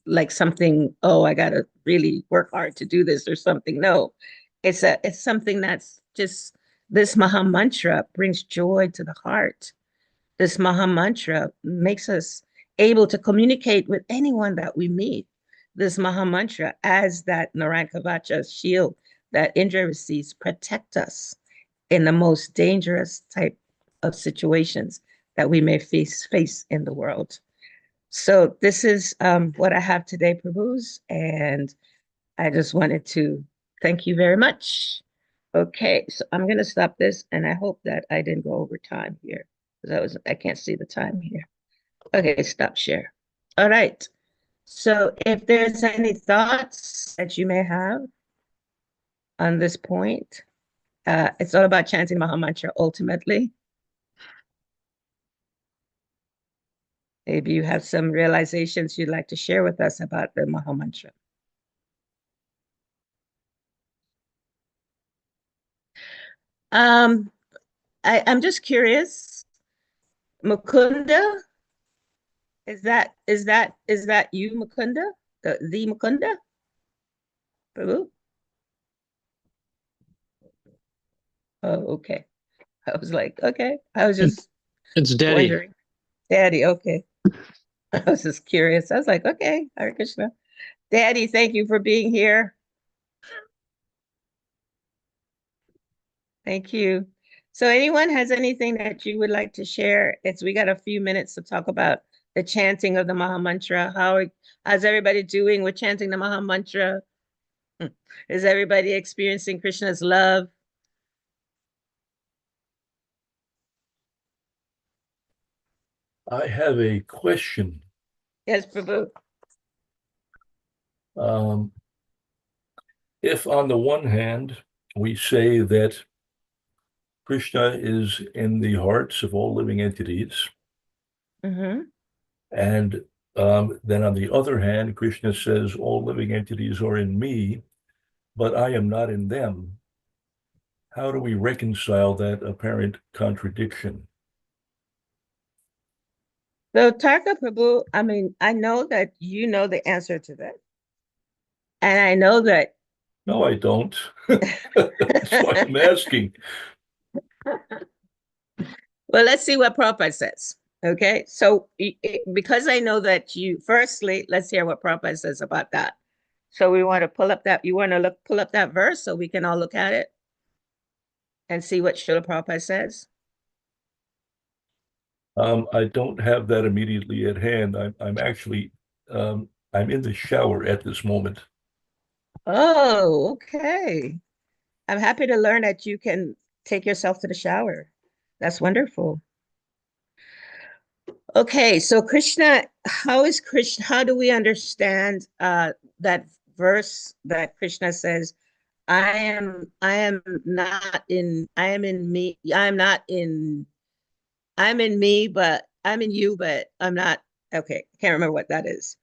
like something. Oh, I got to really work hard to do this or something. No, it's something that's just this Maha Mantra brings joy to the heart. This Maha Mantra makes us able to communicate with anyone that we meet. This Maha Mantra, as that Narankavacha shield that Indra receives, protect us in the most dangerous type of situations that we may face in the world. So this is what I have today, Prabhus, and I just wanted to thank you very much. Okay, so I'm going to stop this, and I hope that I didn't go over time here because I can't see the time here. Okay, stop share. All right. So if there's any thoughts that you may have on this point, it's all about chanting Maha Mantra ultimately. Maybe you have some realizations you'd like to share with us about the Maha Mantra. I'm just curious, Mukunda, is that you, Mukunda? The Mukunda? Prabhu? Oh, okay. I was like, okay. I was just It's Daddy. wondering. Daddy, okay. I was just curious. I was like, okay, Hare Krishna. Daddy, thank you for being here. Thank you. So anyone has anything that you would like to share? We got a few minutes to talk about the chanting of the Maha Mantra. How's everybody doing with chanting the Maha Mantra? Is everybody experiencing Krishna's love? I have a question. Yes, Prabhu. Um, if on the one hand, we say that Krishna is in the hearts of all living entities, Mm-hmm. and then on the other hand, Krishna says all living entities are in me, but I am not in them. How do we reconcile that apparent contradiction? So Tarka Prabhu, I mean, I know that you know the answer to that. And I know that No, I don't. That's why I'm asking. well, let's see what Prabhupada says. Okay. So because I know that firstly, let's hear what Prabhupada says about that. So we want to pull up that verse so we can all look at it and see what Srila Prabhupada says. I don't have that immediately at hand. I'm actually I'm in the shower at this moment. Oh, okay. I'm happy to learn that you can take yourself to the shower. That's wonderful. Okay, so how do we understand that verse that Krishna says, I am not in, I am in me, I'm in me, but I'm in you, but I'm not, okay, can't remember what that is.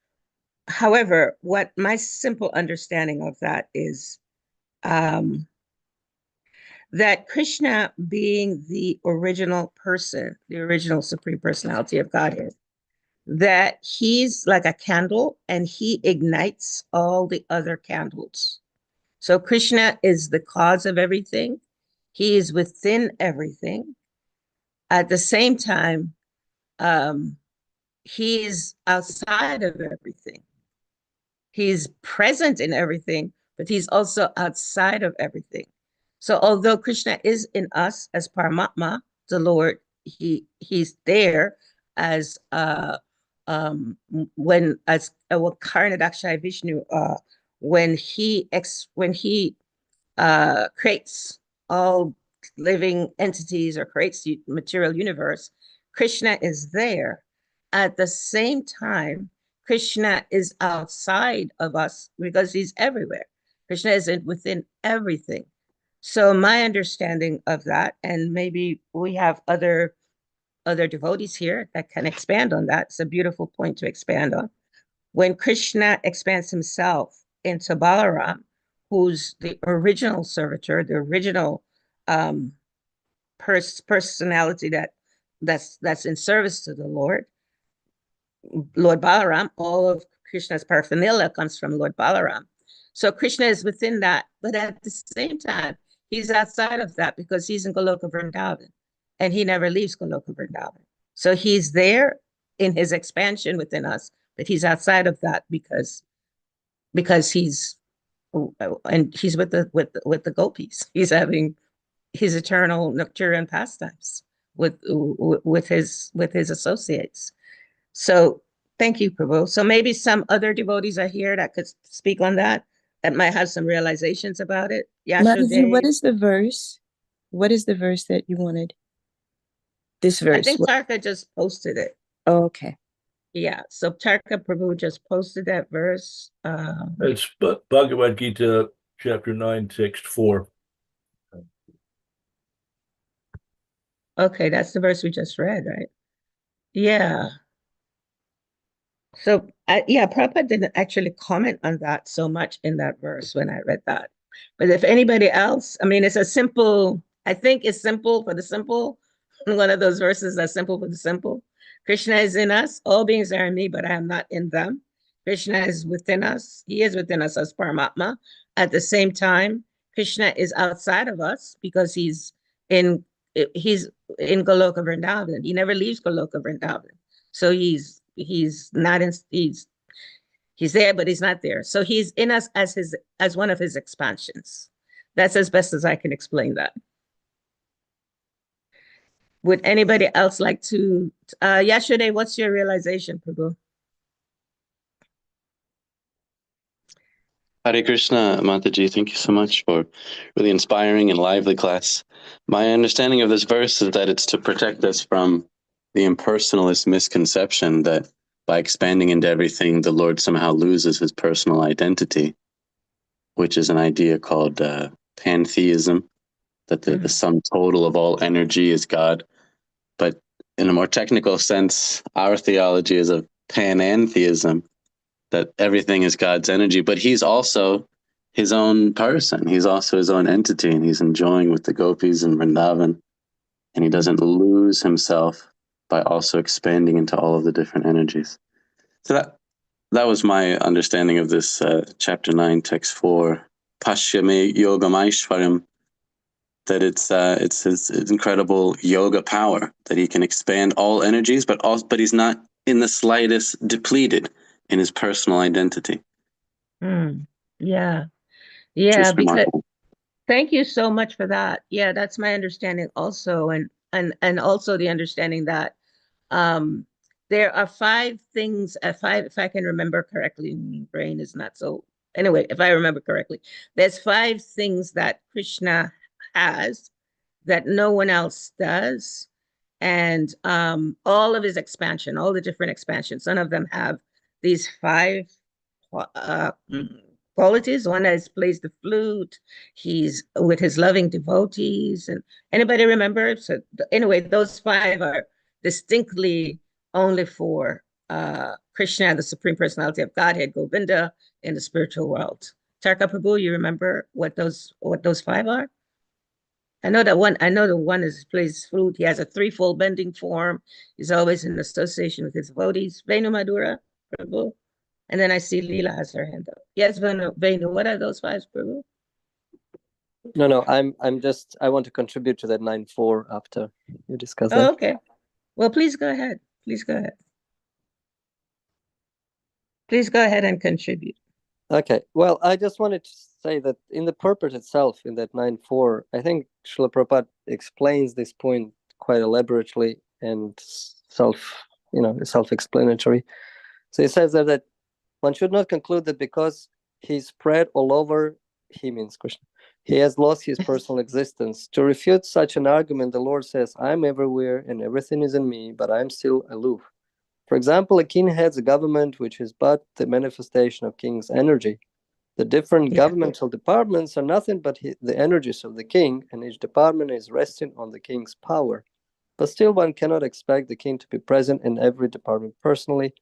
However, what my simple understanding of that is um, that Krishna being the original person, the original Supreme Personality of Godhead, that he's like a candle and he ignites all the other candles. So Krishna is the cause of everything. He is within everything. At the same time, um, he's outside of everything. He's present in everything, but he's also outside of everything. So although Krishna is in us as Paramatma, the Lord, he's there as when as Karnadakshay Vishnu, when he creates all living entities or creates the material universe, Krishna is there. At the same time, Krishna is outside of us because he's everywhere. Krishna is within everything. So my understanding of that, and maybe we have other devotees here that can expand on that. It's a beautiful point to expand on. When Krishna expands himself into Balaram, who's the original servitor, the original personality that's in service to the Lord Balaram, all of Krishna's paraphernalia comes from Lord Balaram. So Krishna is within that, but at the same time, he's outside of that because he's in Goloka Vrindavan, and he never leaves Goloka Vrindavan. So he's there in his expansion within us, but he's outside of that because he's and he's with the gopis. He's having his eternal nocturnal pastimes with his associates. So thank you, Prabhu. So maybe some other devotees are here that could speak on that might have some realizations about it. Mataji, what is the verse? What is the verse that you wanted? This verse. I think Tarka just posted it. Oh, okay. Yeah, so Tarka Prabhu just posted that verse. It's Bhagavad Gita, chapter 9, text 4. Okay, that's the verse we just read, right? Yeah. So, Prabhupada didn't actually comment on that so much in that verse when I read that. But if anybody else, I mean, it's a simple, I think it's simple for the simple. One of those verses that's simple for the simple. Krishna is in us. All beings are in me, but I am not in them. Krishna is within us. He is within us as Paramatma. At the same time, Krishna is outside of us because he's in Goloka Vrindavan. He never leaves Goloka Vrindavan. So he's not in he's there, but he's not there. So he's in us as one of his expansions. That's as best as I can explain that. Would anybody else like to Yesterday, what's your realization, Prabhu? Hare Krishna, Mataji. Thank you so much for really inspiring and lively class. My understanding of this verse is that it's to protect us from the impersonalist misconception that by expanding into everything, the Lord somehow loses his personal identity, which is an idea called pantheism, that the sum total of all energy is God. But in a more technical sense, our theology is of panentheism, that everything is God's energy, but he's also his own person. He's also his own entity, and he's enjoying with the gopis in Vrindavan, and he doesn't lose himself by also expanding into all of the different energies. So that was my understanding of this chapter 9, text 4, Pashyame Yogamaishvaram, that it's his incredible yoga power, that he can expand all energies, but he's not in the slightest depleted in his personal identity. Yeah, because thank you so much for that. Yeah, that's my understanding also, and also the understanding that there are 5 things, if I can remember correctly, my brain is not so, anyway, if I remember correctly, there's 5 things that Krishna has that no one else does. And all of his expansion, all the different expansions, none of them have these 5 qualities. One is plays the flute, he's with his loving devotees. And anybody remember? So anyway, those 5 are distinctly only for Krishna, the Supreme Personality of Godhead, Govinda, in the spiritual world. Tarka Prabhu, you remember what those 5 are? I know the one is plays flute. He has a 3-fold bending form. He's always in association with his devotees. Venu Madhura, Prabhu. And then I see Leela has her hand up. Yes, Venu, what are those 5, Prabhu? No, I want to contribute to that 9-4 after you discuss that. Oh, okay. Well, please go ahead. Please go ahead and contribute. Okay, well, I just wanted to say that in the purport itself, in that 9.4, I think Srila Prabhupada explains this point quite elaborately and self-explanatory. So he says that one should not conclude that because he's spread all over, he means Krishna, he has lost his personal existence. To refute such an argument, the Lord says, I'm everywhere and everything is in me, but I'm still aloof. For example, a king heads a government which is but the manifestation of king's energy. The different governmental departments are nothing but the energies of the king, and each department is resting on the king's power. But still, one cannot expect the king to be present in every department personally.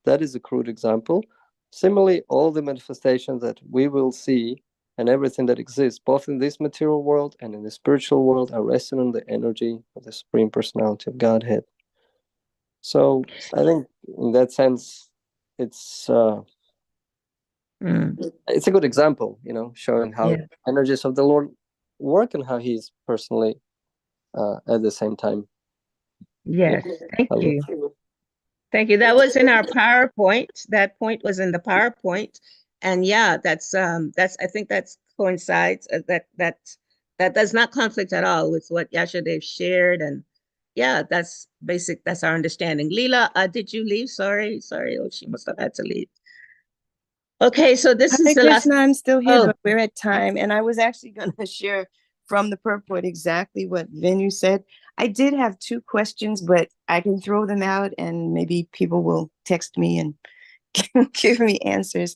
That is a crude example. Similarly, all the manifestations that we will see and everything that exists, both in this material world and in the spiritual world, are resting on the energy of the Supreme Personality of Godhead. So I think in that sense, it's a good example, showing how energies of the Lord work and how he's personally at the same time. Yes, thank you. Thank you. That was in our PowerPoint. That point was in the PowerPoint. And yeah, that's I think that coincides, that does not conflict at all with what Yashadev shared. And yeah, that's our understanding. Leela, did you leave? Sorry. Oh, she must have had to leave. Okay, so this is the last. I'm still here, but we're at time. And I was actually going to share from the purport exactly what Venu said. I did have 2 questions, but I can throw them out and maybe people will text me and give me answers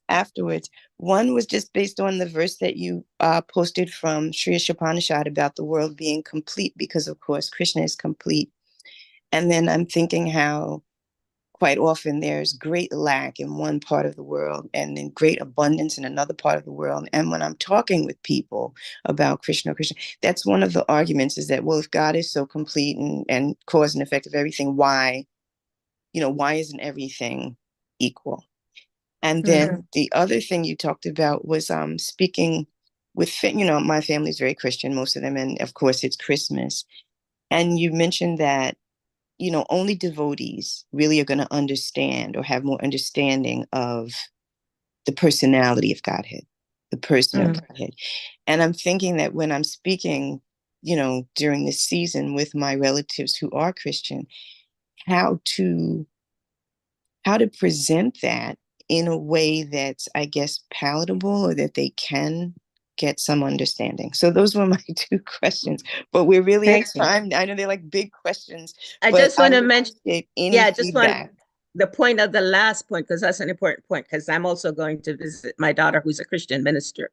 afterwards. One was just based on the verse that you posted from Sri Upanishad about the world being complete, because of course Krishna is complete. And then I'm thinking how quite often there's great lack in one part of the world and then great abundance in another part of the world. And when I'm talking with people about Krishna, that's one of the arguments, is that, well, if God is so complete and cause and effect of everything, why isn't everything equal? And then the other thing you talked about was speaking with, my family's very Christian, most of them, and of course it's Christmas. And you mentioned that only devotees really are going to understand or have more understanding of the personality of Godhead, the person of Godhead. And I'm thinking that when I'm speaking, during this season with my relatives who are Christian, how to present that in a way that's, I guess, palatable, or that they can get some understanding. So those were my 2 questions, but we're really at time. I know they're like big questions. I just want to mention, feedback. The point of the last point, because that's an important point, because I'm also going to visit my daughter, who's a Christian minister.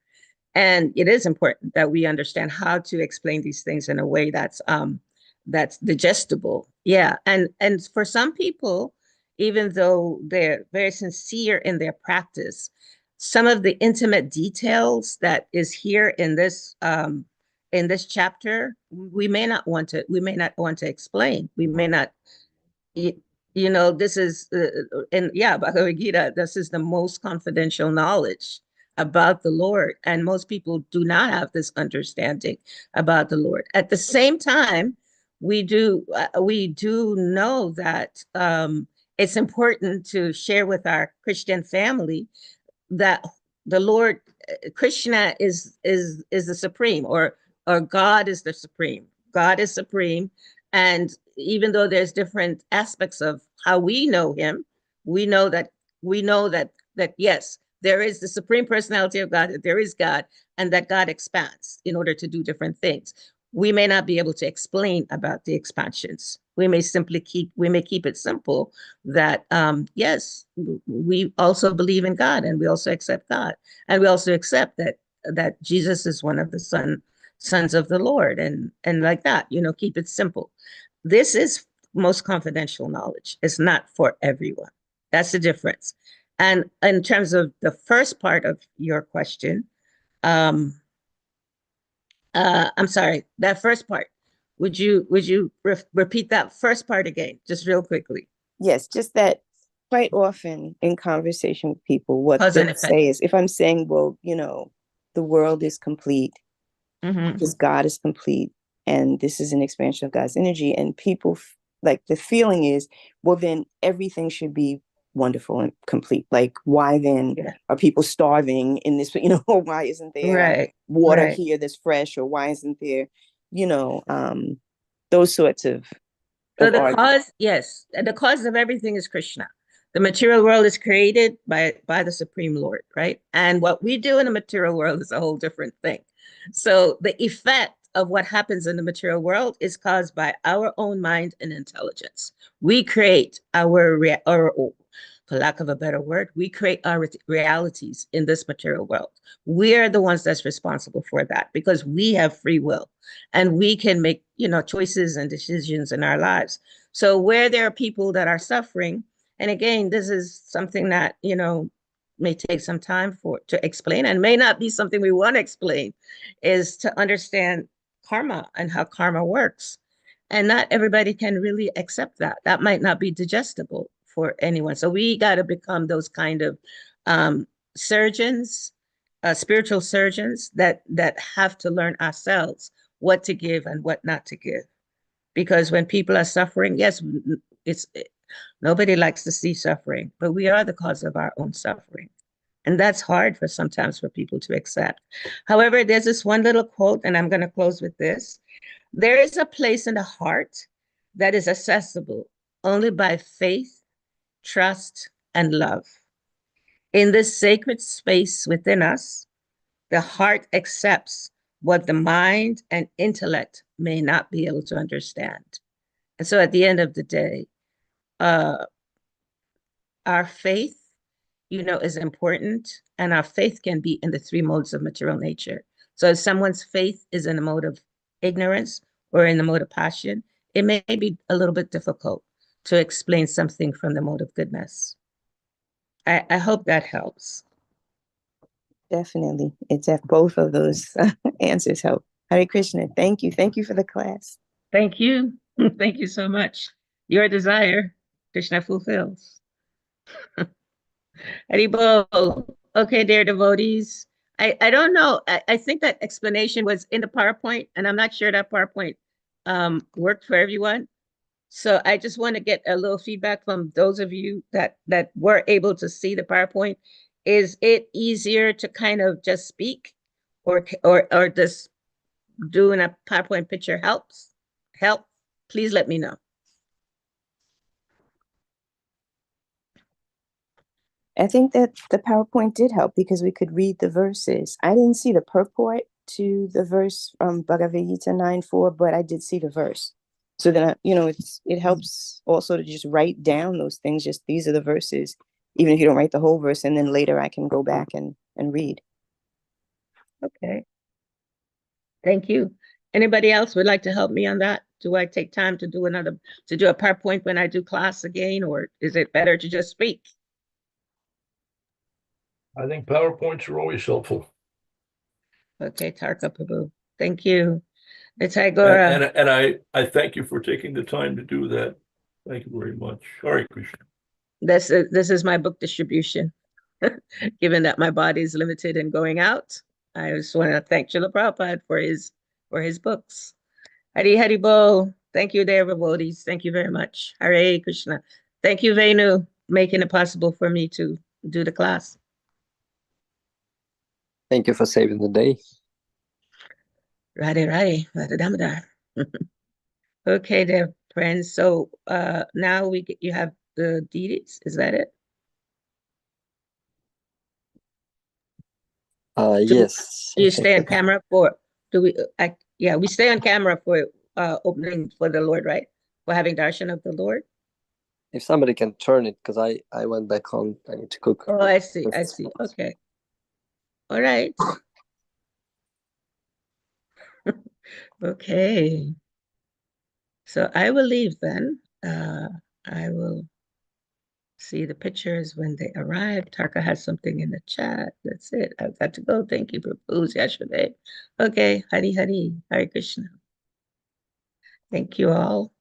And it is important that we understand how to explain these things in a way that's digestible. Yeah. And for some people, even though they're very sincere in their practice, some of the intimate details that is here in this chapter, we may not want to explain. We may not, this is Bhagavad Gita, this is the most confidential knowledge about the Lord, and most people do not have this understanding about the Lord. At the same time, we do know that it's important to share with our Christian family that the Lord, Krishna is the supreme, or God is the supreme. God is supreme, and even though there's different aspects of how we know him, we know that yes, there is the Supreme Personality of God, that there is God, and that God expands in order to do different things. We may not be able to explain about the expansions. We may keep it simple that yes, we also believe in God, and we also accept God, and we also accept that Jesus is one of the sons of the Lord, and like that, keep it simple. This is most confidential knowledge. It's not for everyone. That's the difference. And in terms of the first part of your question, I'm sorry, that first part. Would you repeat that first part again, just real quickly? Yes, just that quite often in conversation with people, what they say is, if I'm saying, well, the world is complete, because God is complete, and this is an expansion of God's energy, and people like the feeling is, well, then everything should be wonderful and complete. Like, why then Yeah. are people starving in this, or why isn't there Right. water Right. here that's fresh, or why isn't there, those sorts of So the arguments. cause, yes, and the cause of everything is Krishna. The material world is created by the Supreme Lord, right? And what we do in the material world is a whole different thing. So the effect of what happens in the material world is caused by our own mind and intelligence. We create or for lack of a better word, we create our realities in this material world. We are the ones that's responsible for that because we have free will and we can make, choices and decisions in our lives. So where there are people that are suffering, and again, this is something that, may take some time to explain and may not be something we want to explain, is to understand karma and how karma works. And not everybody can really accept that. That might not be digestible for anyone. So we got to become those kind of surgeons, spiritual surgeons that have to learn ourselves what to give and what not to give. Because when people are suffering, yes, nobody likes to see suffering, but we are the cause of our own suffering. And that's hard sometimes for people to accept. However, there's this one little quote, and I'm going to close with this. There is a place in the heart that is accessible only by faith, trust, and love. In this sacred space within us, the heart accepts what the mind and intellect may not be able to understand. And so at the end of the day, our faith, is important, and our faith can be in the three modes of material nature. So if someone's faith is in a mode of ignorance or in the mode of passion, it may be a little bit difficult to explain something from the mode of goodness. I hope that helps. Definitely. Both of those answers help. Hare Krishna. Thank you. Thank you for the class. Thank you. Thank you so much. Your desire, Krishna fulfills. Haribol. Okay, dear devotees. I don't know. I think that explanation was in the PowerPoint, and I'm not sure that PowerPoint worked for everyone. So I just want to get a little feedback from those of you that were able to see the PowerPoint. Is it easier to kind of just speak, or just doing a PowerPoint picture helps? Please let me know. I think that the PowerPoint did help because we could read the verses. I didn't see the purport to the verse from Bhagavad Gita 9:4, but I did see the verse. So then, it helps also to just write down those things. Just these are the verses, even if you don't write the whole verse, and then later I can go back and read. Okay. Thank you. Anybody else would like to help me on that? Do I take time to do a PowerPoint when I do class again, or is it better to just speak? I think PowerPoints are always helpful. Okay, Tarka Prabhu. Thank you. It's Igora. And I thank you for taking the time to do that. Thank you very much. Hare Krishna. This is my book distribution. Given that my body is limited and going out, I just want to thank Srila Prabhupada for his books. Hari Hari Bol. Thank you, dear devotees. Thank you very much. Hare Krishna. Thank you, Venu, making it possible for me to do the class. Thank you for saving the day. Radhe Damodar. Okay, dear friends. So now you have the deeds. Is that it? Yes. You stay on camera for, we stay on camera for opening for the Lord, right? For having darshan of the Lord. If somebody can turn it, because I went back home. I need to cook. Oh, I see. Okay. All right. Okay. So I will leave then. I will see the pictures when they arrive. Tarka has something in the chat. That's it. I've got to go. Thank you for Puja yesterday. Okay. Hari Hari. Hare Krishna. Thank you all.